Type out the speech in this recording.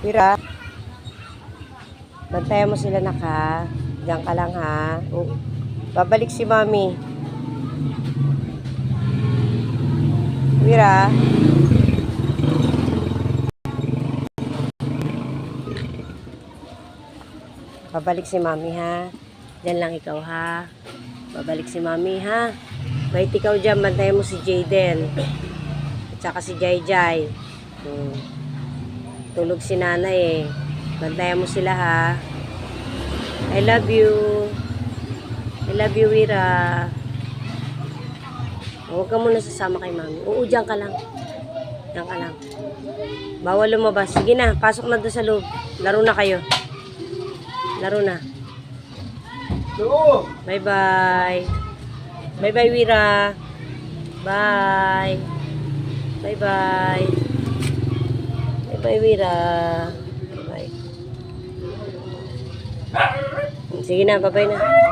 Wira, bantayan mo sila naka. Diyan ka lang ha. Babalik si Mami. Wira. Babalik si Mami ha. Diyan lang ikaw ha. Babalik si Mami ha. Bait ikaw dyan, bantayan mo si Jayden. At saka si Jayjay. Tulog si nanay eh. Bantayan mo sila ha. I love you. I love you, Wira. Huwag ka muna sasama kay Mami. Oo, dyan ka lang. Dyan ka lang. Bawal lumabas. Sige na, pasok na doon sa loob. Laro na kayo. Laro na. Bye-bye. Bye-bye, Wira. Bye. Bye-bye. Bye-bye, Wira. Bye. Sige na, bye-bye na.